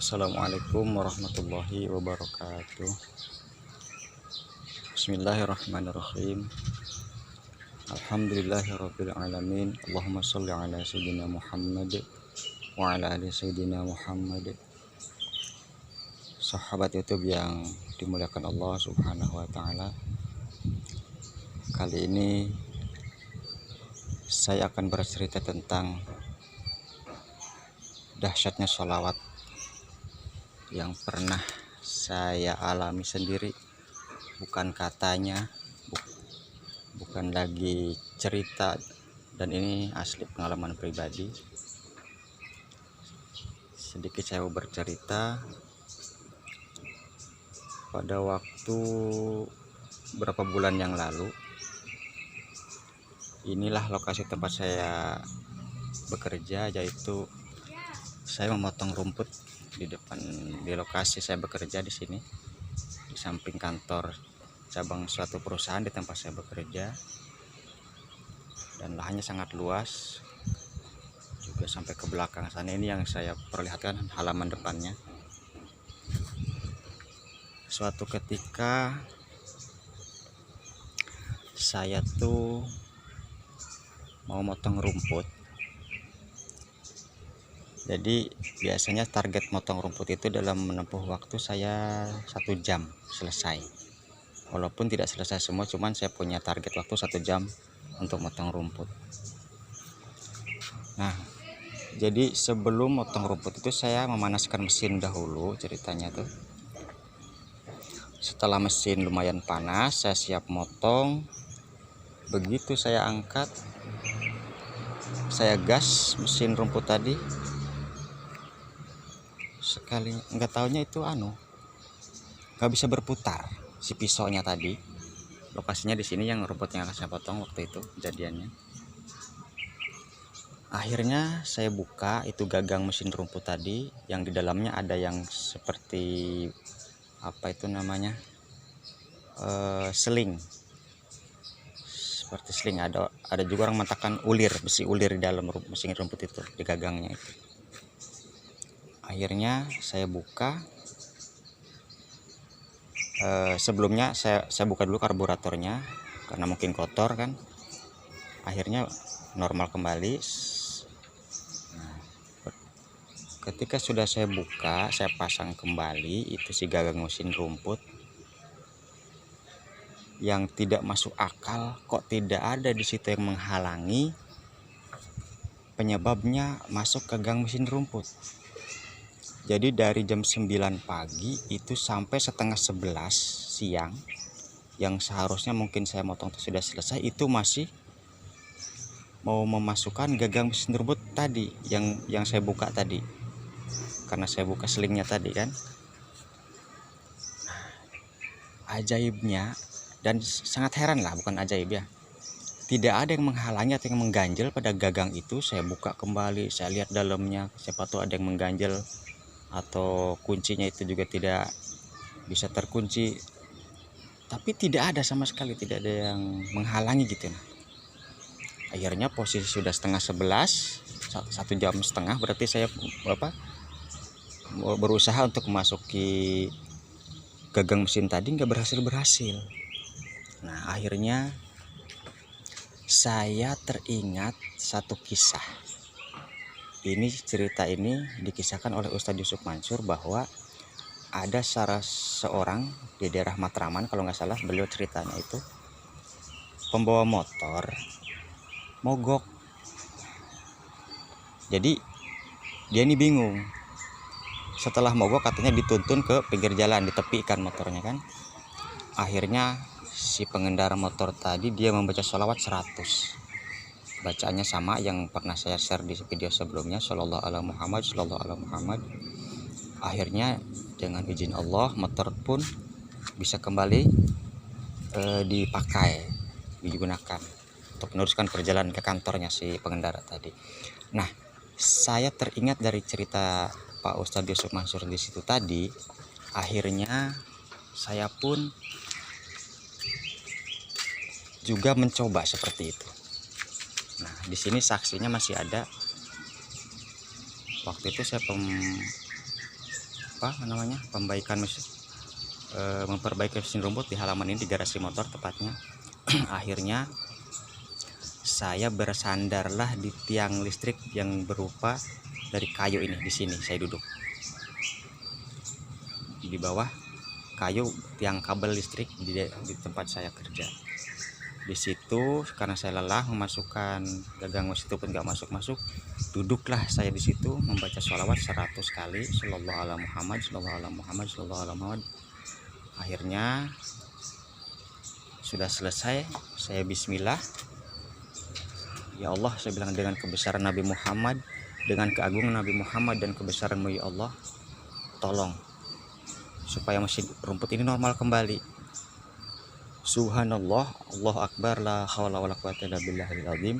Assalamualaikum warahmatullahi wabarakatuh. Bismillahirrahmanirrahim. Alhamdulillahirabbil alamin. Allahumma shalli ala sayyidina Muhammad wa ala ali sayyidina Muhammad. Sahabat YouTube yang dimuliakan Allah Subhanahu wa taala. Kali ini saya akan bercerita tentang dahsyatnya sholawat yang pernah saya alami sendiri, bukan katanya, bukan lagi cerita, dan ini asli pengalaman pribadi. Sedikit saya mau bercerita. Pada waktu berapa bulan yang lalu, inilah lokasi tempat saya bekerja, yaitu saya memotong rumput di lokasi saya bekerja di sini, di samping kantor cabang suatu perusahaan di tempat saya bekerja, dan lahannya sangat luas juga sampai ke belakang sana. Ini yang saya perlihatkan halaman depannya. Suatu ketika saya tuh mau motong rumput. Jadi biasanya target motong rumput itu dalam menempuh waktu saya 1 jam selesai. Walaupun tidak selesai semua, cuman saya punya target waktu 1 jam untuk motong rumput. Nah, jadi sebelum motong rumput itu saya memanaskan mesin dahulu ceritanya tuh. Setelah mesin lumayan panas, saya siap motong. Begitu saya angkat, saya gas mesin rumput tadi. Sekali nggak taunya itu nggak bisa berputar si pisaunya tadi. Lokasinya di sini yang rumput yang akan saya potong waktu itu kejadiannya. Akhirnya saya buka itu gagang mesin rumput tadi, yang di dalamnya ada yang seperti apa itu namanya, seling, seperti seling. Ada juga orang mengatakan besi ulir di dalam mesin rumput itu, di gagangnya itu. Akhirnya saya buka. Sebelumnya saya buka dulu karburatornya karena mungkin kotor kan. Akhirnya normal kembali. Nah, ketika sudah saya buka, saya pasang kembali itu si gagang mesin rumput. Yang tidak masuk akal, kok tidak ada di situ yang menghalangi, penyebabnya masuk ke gang mesin rumput. Jadi dari jam 9 pagi itu sampai setengah 11 siang, yang seharusnya mungkin saya motong itu sudah selesai, itu masih mau memasukkan gagang mesin rumput tadi yang saya buka tadi, karena saya buka selingnya tadi kan. Ajaibnya, dan sangat heran lah, bukan ajaib ya, tidak ada yang menghalangi atau yang mengganjel pada gagang itu. Saya buka kembali, saya lihat dalamnya, siapa tahu ada yang mengganjel atau kuncinya itu juga tidak bisa terkunci, tapi tidak ada sama sekali, tidak ada yang menghalangi gitu. Akhirnya posisi sudah setengah 11, 1 jam setengah, berarti saya berusaha untuk memasuki gagang mesin tadi, nggak berhasil. Nah, akhirnya saya teringat satu kisah. Cerita ini dikisahkan oleh Ustadz Yusuf Mansur, bahwa ada seorang di daerah Matraman kalau nggak salah, beliau ceritanya itu pembawa motor mogok. Jadi dia ini bingung. Setelah mogok katanya dituntun ke pinggir jalan, ditepikan motornya kan. Akhirnya si pengendara motor tadi dia membaca sholawat 100. Bacaannya sama yang pernah saya share di video sebelumnya, Shallallahu ala Muhammad, Shallallahu ala Muhammad. Akhirnya dengan izin Allah motor pun bisa kembali digunakan untuk meneruskan perjalanan ke kantornya si pengendara tadi. Nah, saya teringat dari cerita Pak Ustadz Yusuf Mansur di situ tadi. Akhirnya saya pun juga mencoba seperti itu. Nah, di sini saksinya masih ada. Waktu itu saya pembaikan mesin, memperbaiki mesin rumput di halaman ini, di garasi motor tepatnya. Akhirnya saya bersandarlah di tiang listrik yang berupa dari kayu ini. Di sini saya duduk di bawah kayu tiang kabel listrik di tempat saya kerja. Di situ karena saya lelah memasukkan gagang mesin itu pun nggak masuk, duduklah saya di situ membaca sholawat 100 kali, sallallahu ala Muhammad, sallallahu ala Muhammad, sallallahu ala Muhammad. Akhirnya sudah selesai, saya bismillah. Ya Allah, saya bilang, dengan kebesaran Nabi Muhammad, dengan keagungan Nabi Muhammad dan kebesaran-Mu ya Allah, tolong supaya mesin rumput ini normal kembali. Subhanallah, Allahu Akbar, la haula wala quwata illa billahil azim.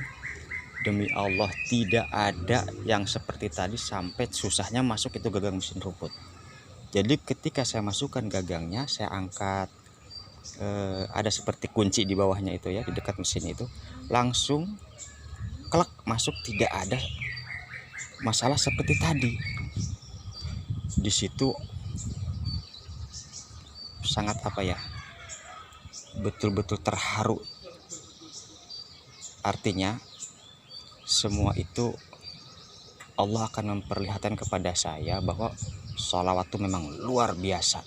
Demi Allah, tidak ada yang seperti tadi sampai susahnya masuk itu gagang mesin rumput. Jadi ketika saya masukkan gagangnya, saya angkat, ada seperti kunci di bawahnya itu ya, di dekat mesin itu, langsung klek masuk, tidak ada masalah seperti tadi. Di situ sangat betul-betul terharu. Artinya semua itu Allah akan memperlihatkan kepada saya bahwa sholawat itu memang luar biasa.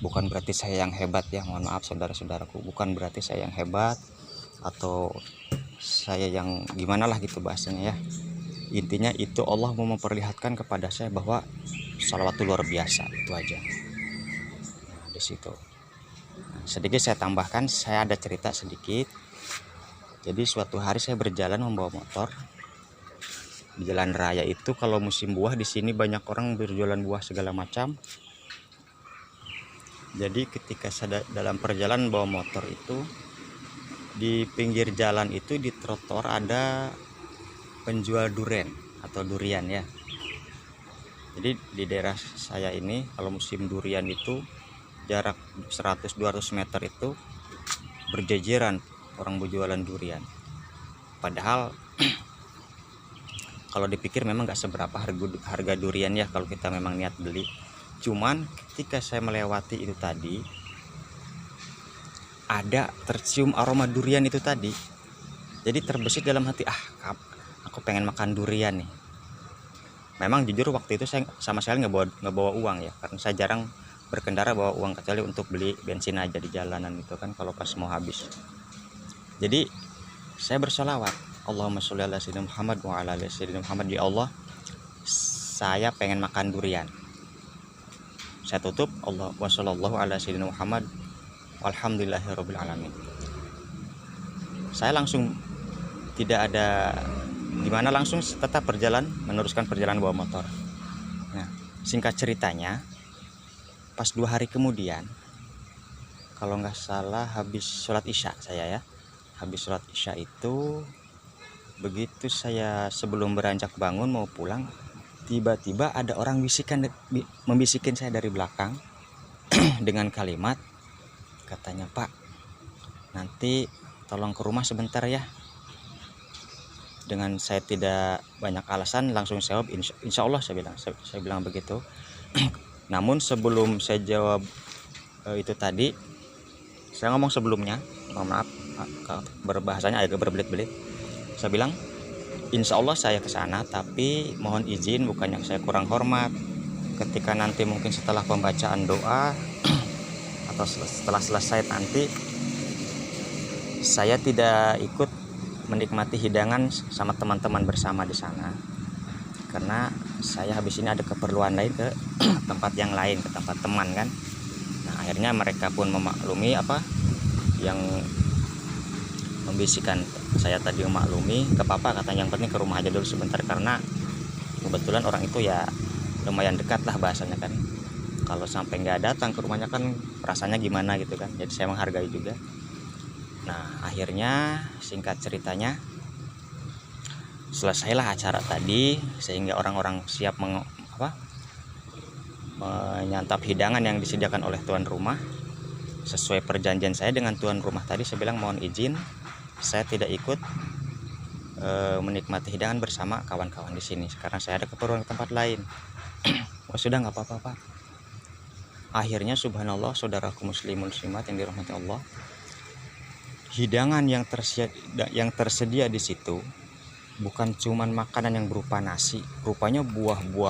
Bukan berarti saya yang hebat ya, mohon maaf saudara-saudaraku, bukan berarti saya yang hebat atau saya yang gimana lah gitu bahasanya ya. Intinya itu Allah mau memperlihatkan kepada saya bahwa sholawat itu luar biasa, itu aja. Nah, di situ sedikit saya tambahkan, saya ada cerita sedikit. Jadi suatu hari saya berjalan membawa motor di jalan raya itu. Kalau musim buah di sini banyak orang berjualan buah segala macam. Jadi ketika saya dalam perjalanan bawa motor itu, di pinggir jalan itu di trotoar ada penjual durian atau durian ya. Jadi di daerah saya ini kalau musim durian itu jarak 100-200 meter itu berjejeran orang berjualan durian. Padahal kalau dipikir memang nggak seberapa harga durian ya kalau kita memang niat beli. Cuman ketika saya melewati itu tadi, ada tercium aroma durian itu tadi. Jadi terbesit dalam hati, aku pengen makan durian nih. Memang jujur waktu itu saya sama sekali nggak bawa uang ya, karena saya jarang berkendara bawa uang kecuali untuk beli bensin aja di jalanan gitu kan kalau pas mau habis. Jadi saya bersolawat, Allahumma sholli ala sayyidina Muhammad wa ala ali sayyidina Muhammad. Ya Allah, saya pengen makan durian. Saya tutup, Allah wa sallallahu ala sayyidina Muhammad walhamdulillahirabbil alamin. Saya langsung tidak ada gimana, langsung tetap meneruskan perjalanan bawa motor. Nah, singkat ceritanya, pas 2 hari kemudian, kalau nggak salah habis sholat isya saya ya, habis sholat isya itu, begitu saya sebelum beranjak bangun mau pulang, tiba-tiba ada orang membisikin saya dari belakang dengan kalimat, katanya, "Pak, nanti tolong ke rumah sebentar ya." Dengan saya tidak banyak alasan langsung saya jawab, insya Allah, saya bilang begitu. Namun sebelum saya jawab itu tadi, saya ngomong sebelumnya, mohon maaf berbahasanya agak berbelit-belit. Saya bilang, insya Allah saya ke sana, tapi mohon izin, bukannya saya kurang hormat, ketika nanti mungkin setelah pembacaan doa atau setelah selesai nanti, saya tidak ikut menikmati hidangan sama teman-teman bersama di sana, karena saya habis ini ada keperluan lain ke tempat yang lain, ke tempat teman kan. Nah, akhirnya mereka pun memaklumi yang membisikkan saya tadi, memaklumi, ke papa katanya, yang penting ke rumah aja dulu sebentar, karena kebetulan orang itu ya lumayan dekat lah bahasanya kan. Kalau sampai nggak datang ke rumahnya kan rasanya gimana gitu kan. Jadi saya menghargai juga. Nah, akhirnya singkat ceritanya, selesailah acara tadi, sehingga orang-orang siap menyantap hidangan yang disediakan oleh tuan rumah. Sesuai perjanjian saya dengan tuan rumah tadi, saya bilang mohon izin, saya tidak ikut menikmati hidangan bersama kawan-kawan di sini karena saya ada keperluan ke tempat lain. Oh sudah, nggak apa-apa Pak, Akhirnya subhanallah, saudaraku muslim muslimat yang dirahmati Allah, hidangan yang tersedia di situ bukan cuman makanan yang berupa nasi, rupanya buah-buah